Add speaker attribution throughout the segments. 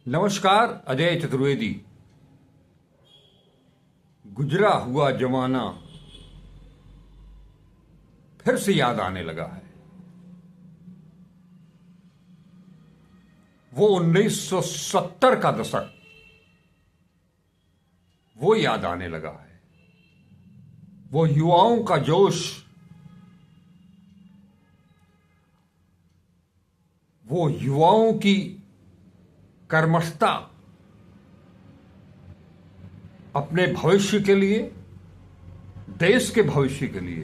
Speaker 1: नमस्कार। अजय चतुर्वेदी। गुजरा हुआ जमाना फिर से याद आने लगा है। वो 1970 का दशक वो याद आने लगा है। वो युवाओं का जोश, वो युवाओं की कर्मठता अपने भविष्य के लिए, देश के भविष्य के लिए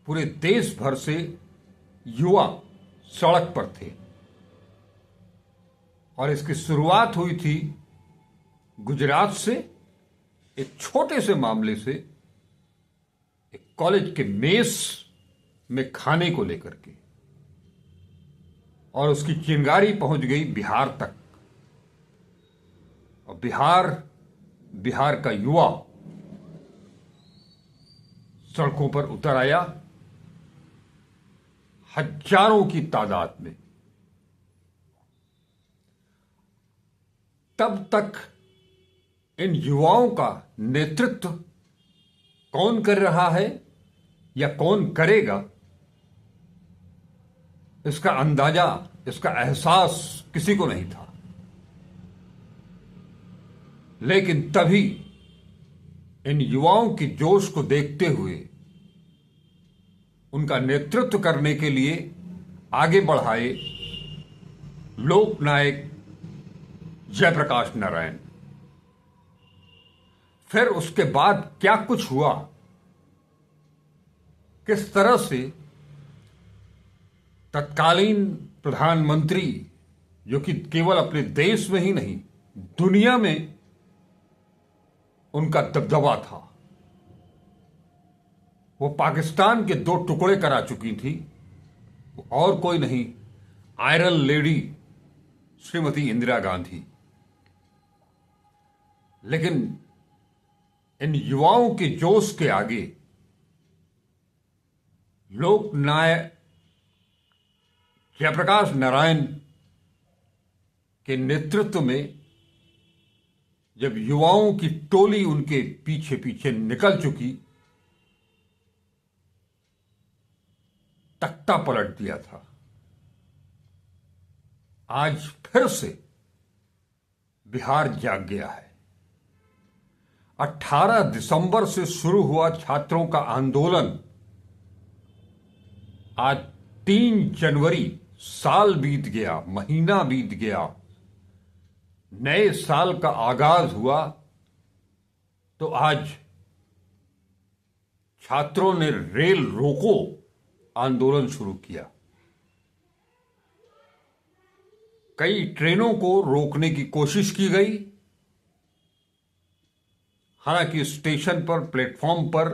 Speaker 1: पूरे देश भर से युवा सड़क पर थे। और इसकी शुरुआत हुई थी गुजरात से, एक छोटे से मामले से, एक कॉलेज के मेस में खाने को लेकर के, और उसकी चिंगारी पहुंच गई बिहार तक। और बिहार का युवा सड़कों पर उतर आया हजारों की तादाद में। तब तक इन युवाओं का नेतृत्व कौन कर रहा है या कौन करेगा, इसका अंदाजा, इसका एहसास किसी को नहीं था। लेकिन तभी इन युवाओं की जोश को देखते हुए उनका नेतृत्व करने के लिए आगे बढ़ाए लोकनायक जयप्रकाश नारायण। फिर उसके बाद क्या कुछ हुआ, किस तरह से तत्कालीन प्रधानमंत्री, जो कि केवल अपने देश में ही नहीं दुनिया में उनका दबदबा था, वो पाकिस्तान के 2 टुकड़े करा चुकी थी, और कोई नहीं, आयरन लेडी श्रीमती इंदिरा गांधी। लेकिन इन युवाओं के जोश के आगे लोकनायक जयप्रकाश नारायण के नेतृत्व में जब युवाओं की टोली उनके पीछे पीछे निकल चुकी, तख्ता पलट दिया था। आज फिर से बिहार जाग गया है। 18 दिसंबर से शुरू हुआ छात्रों का आंदोलन आज 3 जनवरी, साल बीत गया, महीना बीत गया, नए साल का आगाज हुआ, तो आज छात्रों ने रेल रोको आंदोलन शुरू किया। कई ट्रेनों को रोकने की कोशिश की गई। हालांकि स्टेशन पर, प्लेटफॉर्म पर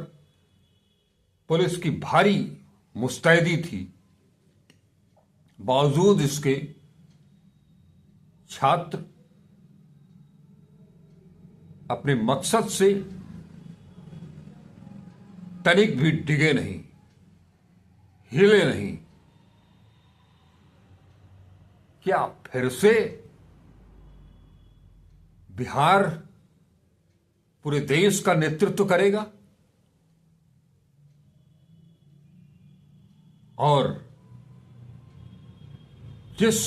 Speaker 1: पुलिस की भारी मुस्तैदी थी, बावजूद इसके छात्र अपने मकसद से तनिक भी डिगे नहीं, हिले नहीं। क्या फिर से बिहार पूरे देश का नेतृत्व करेगा? और जिस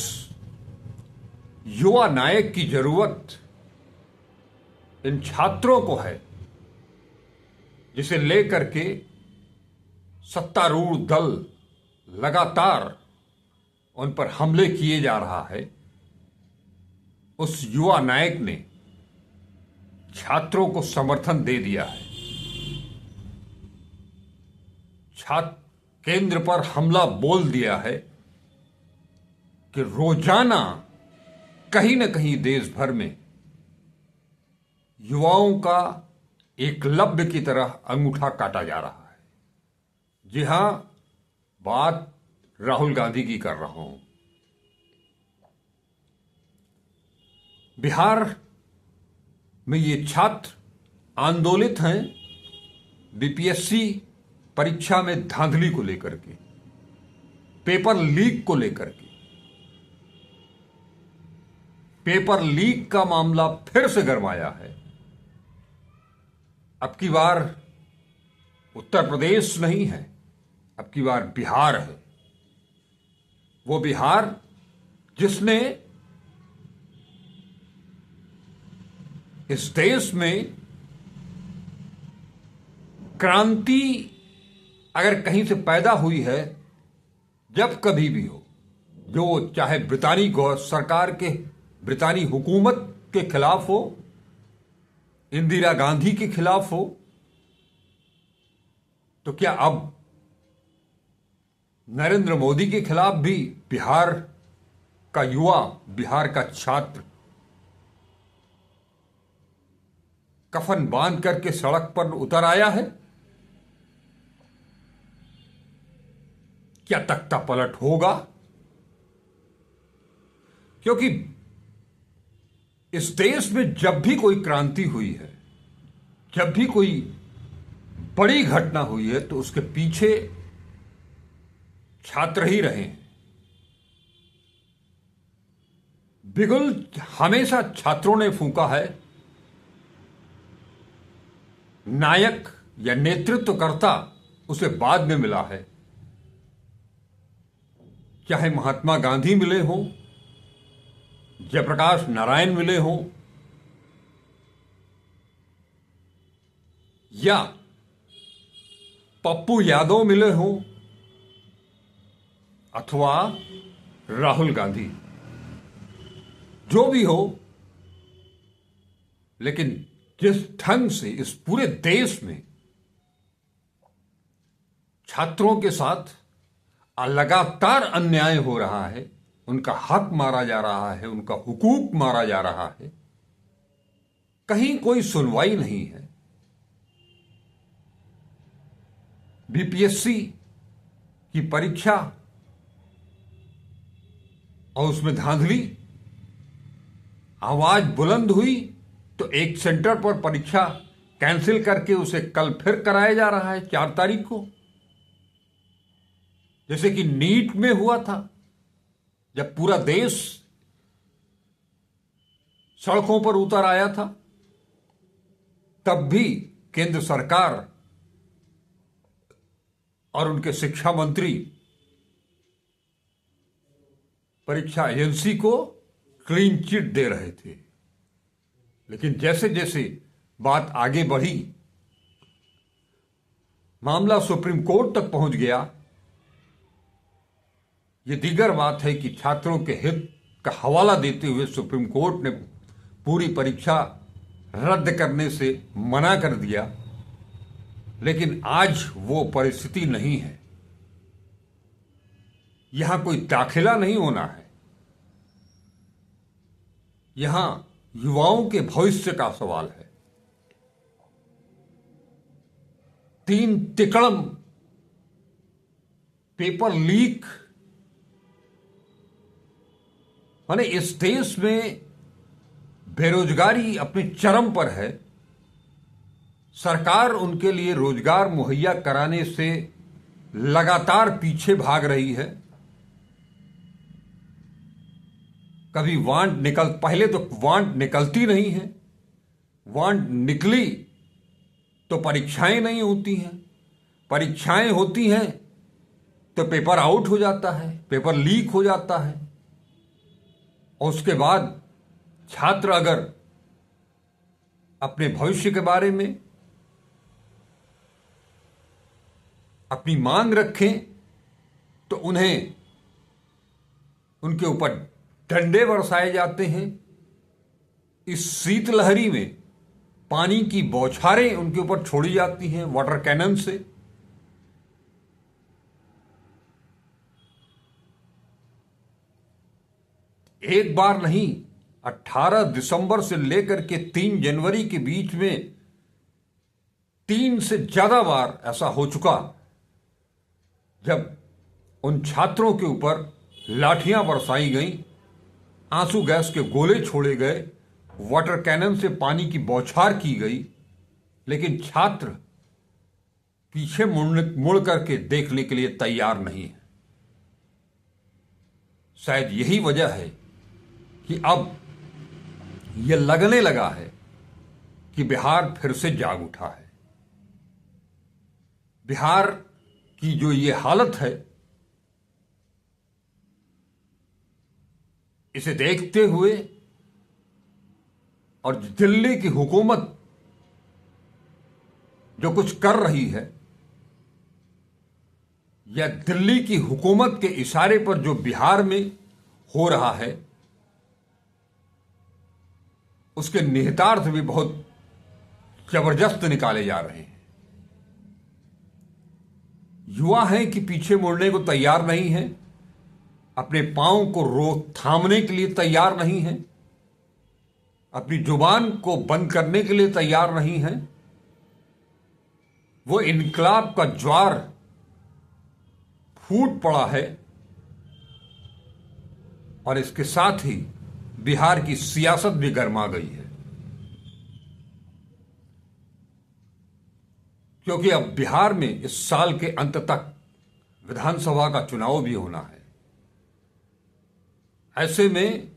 Speaker 1: युवा नायक की जरूरत इन छात्रों को है, जिसे लेकर के सत्तारूढ़ दल लगातार उन पर हमले किए जा रहा है, उस युवा नायक ने छात्रों को समर्थन दे दिया है। छात्र केंद्र पर हमला बोल दिया है कि रोजाना कहीं न कहीं देश भर में युवाओं का एकलव्य की तरह अंगूठा काटा जा रहा है। जी हां, बात राहुल गांधी की कर रहा हूं। बिहार में ये छात्र आंदोलित हैं बीपीएससी परीक्षा में धांधली को लेकर के, पेपर लीक को लेकर के। पेपर लीक का मामला फिर से गरमाया है। अब की बार उत्तर प्रदेश नहीं है, अब की बार बिहार है। वो बिहार जिसने इस देश में क्रांति अगर कहीं से पैदा हुई है, जब कभी भी हो, जो चाहे ब्रितानी सरकार के, ब्रितानी हुकूमत के खिलाफ हो, इंदिरा गांधी के खिलाफ हो, तो क्या अब नरेंद्र मोदी के खिलाफ भी बिहार का युवा, बिहार का छात्र कफन बांध करके सड़क पर उतर आया है? क्या तख्ता पलट होगा? क्योंकि इस देश में जब भी कोई क्रांति हुई है, जब भी कोई बड़ी घटना हुई है, तो उसके पीछे छात्र ही रहे हैं। बिगुल हमेशा छात्रों ने फूंका है। नायक या नेतृत्वकर्ता उसे बाद में मिला है। चाहे महात्मा गांधी मिले हों, जयप्रकाश नारायण मिले हों, या पप्पू यादव मिले हों, अथवा राहुल गांधी, जो भी हो, लेकिन जिस ढंग से इस पूरे देश में छात्रों के साथ लगातार अन्याय हो रहा है, उनका हक मारा जा रहा है, उनका हुकूक मारा जा रहा है, कहीं कोई सुनवाई नहीं है। बीपीएससी की परीक्षा और उसमें धांधली, आवाज बुलंद हुई तो एक सेंटर पर परीक्षा कैंसिल करके उसे कल फिर कराया जा रहा है 4 तारीख को, जैसे कि नीट में हुआ था, जब पूरा देश सड़कों पर उतर आया था। तब भी केंद्र सरकार और उनके शिक्षा मंत्री परीक्षा एजेंसी को क्लीन चिट दे रहे थे। लेकिन जैसे जैसे बात आगे बढ़ी, मामला सुप्रीम कोर्ट तक पहुंच गया। यह दीगर बात है कि छात्रों के हित का हवाला देते हुए सुप्रीम कोर्ट ने पूरी परीक्षा रद्द करने से मना कर दिया। लेकिन आज वो परिस्थिति नहीं है। यहां कोई दाखिला नहीं होना है, यहां युवाओं के भविष्य का सवाल है। 3 तिकड़म पेपर लीक, माने इस देश में बेरोजगारी अपने चरम पर है। सरकार उनके लिए रोजगार मुहैया कराने से लगातार पीछे भाग रही है। कभी पहले तो वांट निकलती नहीं है, वांट निकली तो परीक्षाएं नहीं होती हैं, परीक्षाएं होती हैं तो पेपर आउट हो जाता है, पेपर लीक हो जाता है। और उसके बाद छात्र अगर अपने भविष्य के बारे में अपनी मांग रखें तो उन्हें उनके ऊपर डंडे बरसाए जाते हैं। इस शीतलहरी में पानी की बौछारें उनके ऊपर छोड़ी जाती हैं वाटर कैनन से। एक बार नहीं, 18 दिसंबर से लेकर के 3 जनवरी के बीच में 3 से ज्यादा बार ऐसा हो चुका, जब उन छात्रों के ऊपर लाठियां बरसाई गईं, आंसू गैस के गोले छोड़े गए, वाटर कैनन से पानी की बौछार की गई, लेकिन छात्र पीछे मुड़ करके देखने के लिए तैयार नहीं है। शायद यही वजह है कि अब यह लगने लगा है कि बिहार फिर से जाग उठा है। बिहार की जो ये हालत है, इसे देखते हुए और दिल्ली की हुकूमत जो कुछ कर रही है, या दिल्ली की हुकूमत के इशारे पर जो बिहार में हो रहा है, उसके निहितार्थ भी बहुत जबरदस्त निकाले जा रहे हैं। युवा हैं कि पीछे मुड़ने को तैयार नहीं हैं, अपने पांव को थामने के लिए तैयार नहीं हैं, अपनी जुबान को बंद करने के लिए तैयार नहीं हैं। वो इनकलाब का ज्वार फूट पड़ा है और इसके साथ ही बिहार की सियासत भी गर्मा गई है, क्योंकि अब बिहार में इस साल के अंत तक विधानसभा का चुनाव भी होना है। ऐसे में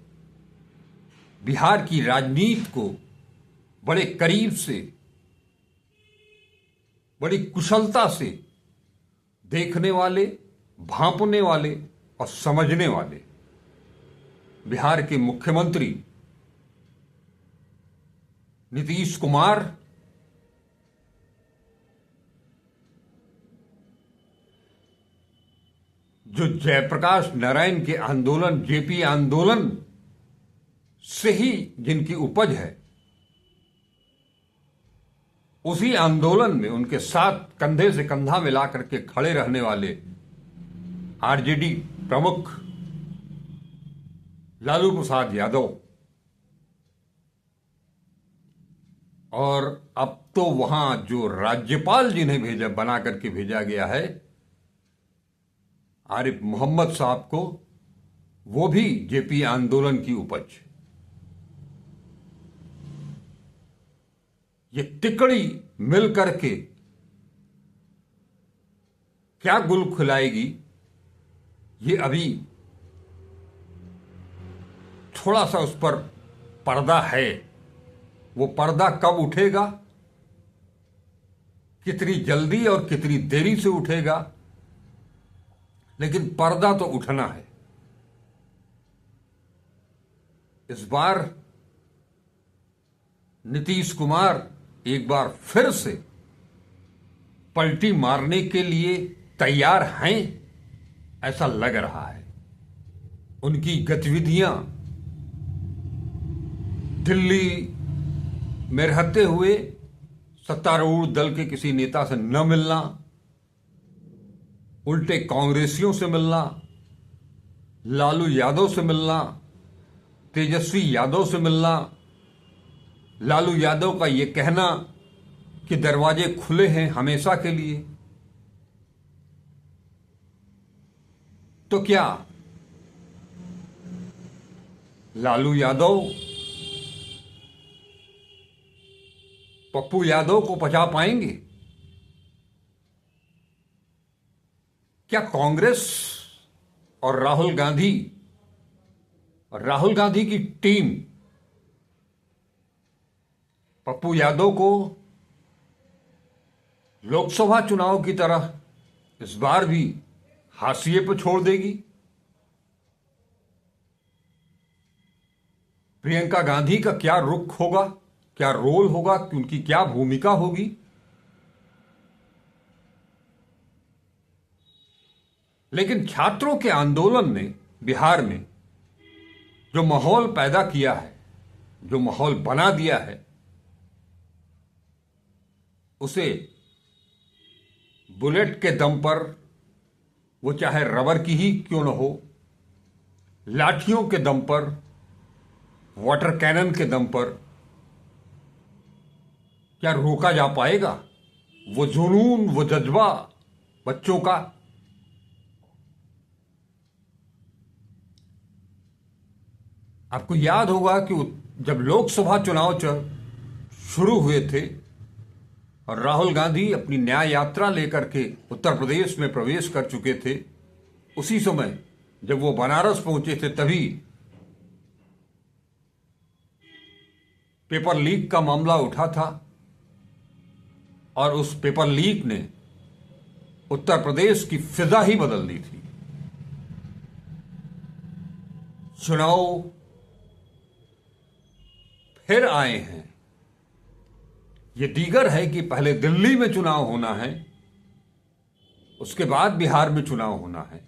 Speaker 1: बिहार की राजनीति को बड़े करीब से, बड़ी कुशलता से देखने वाले, भांपने वाले और समझने वाले बिहार के मुख्यमंत्री नीतीश कुमार जो जयप्रकाश नारायण के आंदोलन, जेपी आंदोलन से ही जिनकी उपज है, उसी आंदोलन में उनके साथ कंधे से कंधा मिला करके खड़े रहने वाले आरजेडी प्रमुख लालू प्रसाद यादव, और अब तो वहां जो राज्यपाल जिन्हें बना करके भेजा गया है, आरिफ मोहम्मद साहब को, वो भी जेपी आंदोलन की उपज। ये तिकड़ी मिल करके क्या गुल खिलाएगी, ये अभी थोड़ा सा उस पर पर्दा है। वो पर्दा कब उठेगा, कितनी जल्दी और कितनी देरी से उठेगा, लेकिन पर्दा तो उठना है। इस बार नीतीश कुमार एक बार फिर से पलटी मारने के लिए तैयार हैं, ऐसा लग रहा है। उनकी गतिविधियां दिल्ली में रहते हुए सत्तारूढ़ दल के किसी नेता से न मिलना, उल्टे कांग्रेसियों से मिलना, लालू यादव से मिलना, तेजस्वी यादव से मिलना, लालू यादव का यह कहना कि दरवाजे खुले हैं हमेशा के लिए, तो क्या लालू यादव पप्पू यादव को पचा पाएंगे? क्या कांग्रेस और राहुल गांधी की टीम पप्पू यादव को लोकसभा चुनाव की तरह इस बार भी हाशिए पर छोड़ देगी? प्रियंका गांधी का क्या रुख होगा, क्या रोल होगा, उनकी क्या भूमिका होगी? लेकिन छात्रों के आंदोलन ने बिहार में जो माहौल पैदा किया है, जो माहौल बना दिया है, उसे बुलेट के दम पर, वो चाहे रबर की ही क्यों न हो, लाठियों के दम पर, वाटर कैनन के दम पर क्या रोका जा पाएगा? वो जुनून, वो जज्बा बच्चों का। आपको याद होगा कि जब लोकसभा चुनाव शुरू हुए थे और राहुल गांधी अपनी न्याय यात्रा लेकर के उत्तर प्रदेश में प्रवेश कर चुके थे, उसी समय जब वो बनारस पहुंचे थे, तभी पेपर लीक का मामला उठा था और उस पेपर लीक ने उत्तर प्रदेश की फिजा ही बदल दी थी। चुनाव फिर आए हैं। यह दीगर है कि पहले दिल्ली में चुनाव होना है, उसके बाद बिहार में चुनाव होना है।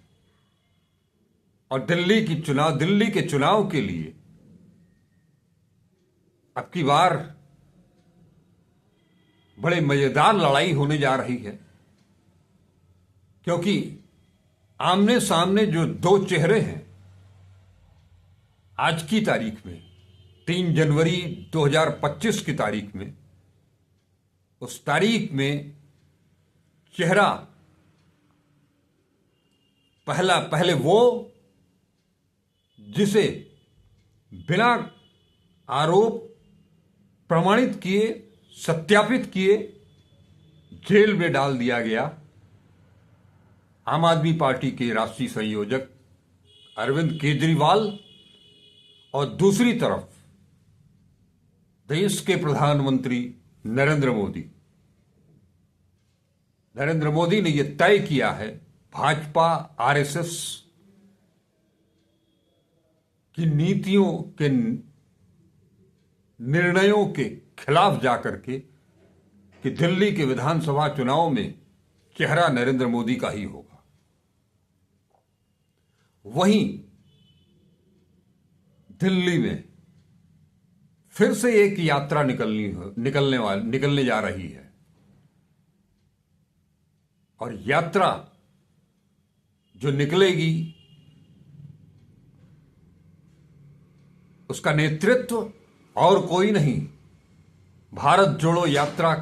Speaker 1: और दिल्ली के चुनाव के लिए अब की बार बड़े मजेदार लड़ाई होने जा रही है, क्योंकि आमने सामने जो दो चेहरे हैं आज की तारीख में, 3 जनवरी 2025 की तारीख में, उस तारीख में चेहरा पहले वो जिसे बिना आरोप प्रमाणित किए, सत्यापित किए जेल में डाल दिया गया, आम आदमी पार्टी के राष्ट्रीय संयोजक अरविंद केजरीवाल, और दूसरी तरफ देश के प्रधानमंत्री नरेंद्र मोदी ने यह तय किया है भाजपा आरएसएस की नीतियों के निर्णयों के खिलाफ जाकर के कि दिल्ली के विधानसभा चुनाव में चेहरा नरेंद्र मोदी का ही होगा। वहीं दिल्ली में फिर से एक यात्रा निकलने जा रही है, और यात्रा जो निकलेगी उसका नेतृत्व और कोई नहीं, भारत जोड़ो यात्रा,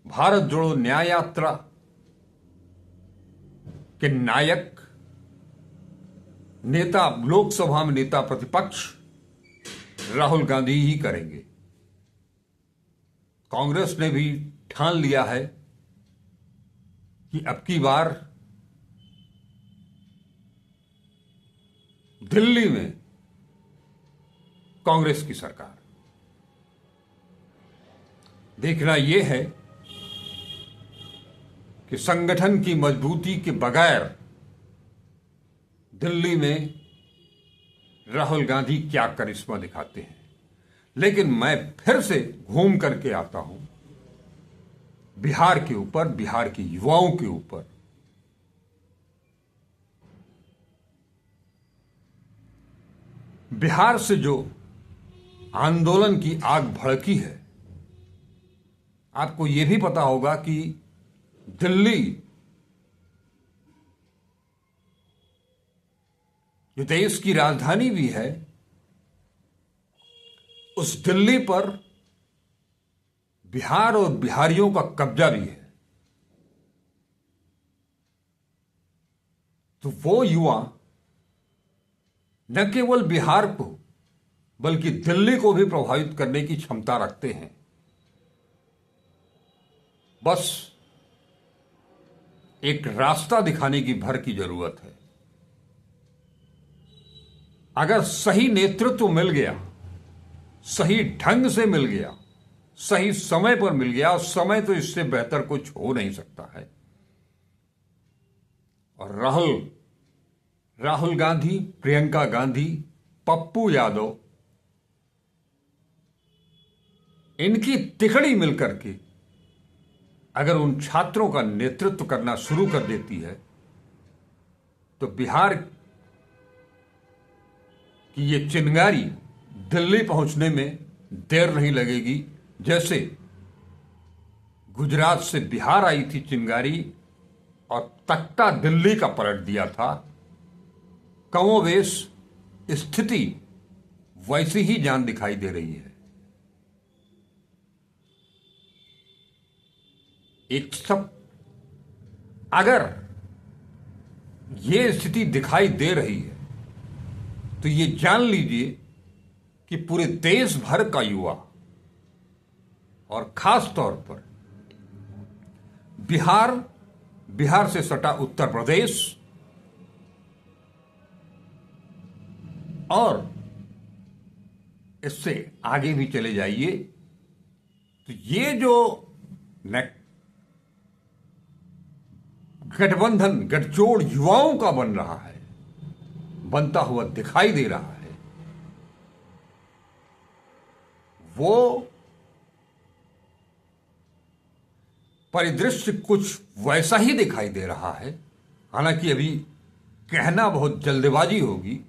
Speaker 1: भारत जोड़ो न्याय यात्रा के नायक नेता, लोकसभा में नेता प्रतिपक्ष राहुल गांधी ही करेंगे। कांग्रेस ने भी ठान लिया है कि अब की बार दिल्ली में कांग्रेस की सरकार। देखना यह है कि संगठन की मजबूती के बगैर दिल्ली में राहुल गांधी क्या करिश्मा दिखाते हैं। लेकिन मैं फिर से घूम करके आता हूं बिहार के ऊपर, बिहार के युवाओं के ऊपर। बिहार से जो आंदोलन की आग भड़की है, आपको यह भी पता होगा कि दिल्ली जो देश की राजधानी भी है, उस दिल्ली पर बिहार और बिहारियों का कब्जा भी है। तो वो युवा न केवल बिहार को बल्कि दिल्ली को भी प्रभावित करने की क्षमता रखते हैं। बस एक रास्ता दिखाने की भर की जरूरत है। अगर सही नेतृत्व मिल गया, सही ढंग से मिल गया, सही समय पर मिल गया, समय तो इससे बेहतर कुछ हो नहीं सकता है। और राहुल गांधी, प्रियंका गांधी, पप्पू यादव, इनकी तिकड़ी मिलकर के अगर उन छात्रों का नेतृत्व करना शुरू कर देती है तो बिहार कि ये चिंगारी दिल्ली पहुंचने में देर नहीं लगेगी। जैसे गुजरात से बिहार आई थी चिंगारी और तख्ता दिल्ली का पलट दिया था, कमोबेश स्थिति वैसी ही जान दिखाई दे रही है। एक सब अगर ये स्थिति दिखाई दे रही है तो ये जान लीजिए कि पूरे देश भर का युवा और खास तौर पर बिहार से सटा उत्तर प्रदेश और इससे आगे भी चले जाइए तो ये जो गठबंधन गठजोड़ युवाओं का बन रहा है, बनता हुआ दिखाई दे रहा है, वो परिदृश्य कुछ वैसा ही दिखाई दे रहा है। हालांकि अभी कहना बहुत जल्दबाजी होगी,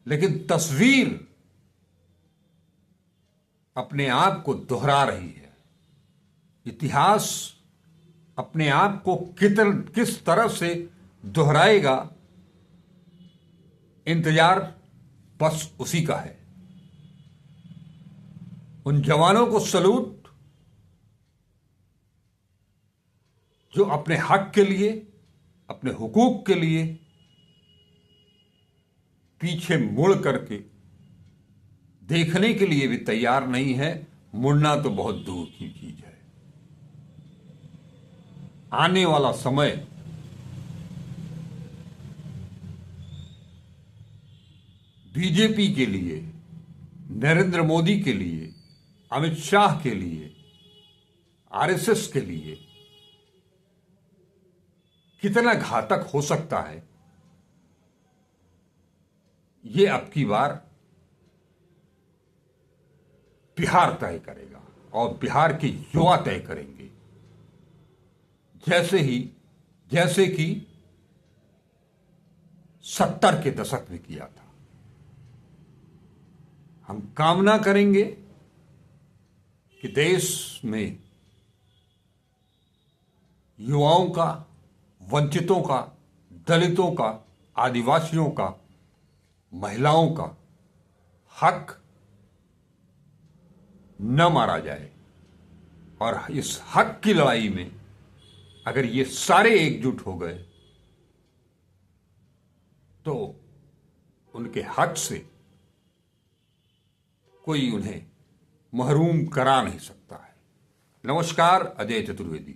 Speaker 1: लेकिन तस्वीर अपने आप को दोहरा रही है। इतिहास अपने आप को किस तरह से दोहराएगा, इंतजार बस उसी का है। उन जवानों को सलूट जो अपने हक के लिए, अपने हुकूक के लिए पीछे मुड़ करके देखने के लिए भी तैयार नहीं है। मुड़ना तो बहुत दूर की चीज है। आने वाला समय बीजेपी के लिए, नरेंद्र मोदी के लिए, अमित शाह के लिए, आरएसएस के लिए कितना घातक हो सकता है, ये अब की बार बिहार तय करेगा और बिहार के युवा तय करेंगे, जैसे कि 70 के दशक में किया था। हम कामना करेंगे कि देश में युवाओं का, वंचितों का, दलितों का, आदिवासियों का, महिलाओं का हक न मारा जाए। और इस हक की लड़ाई में अगर ये सारे एकजुट हो गए तो उनके हक से कोई उन्हें महरूम करा नहीं सकता है। नमस्कार, अजय चतुर्वेदी।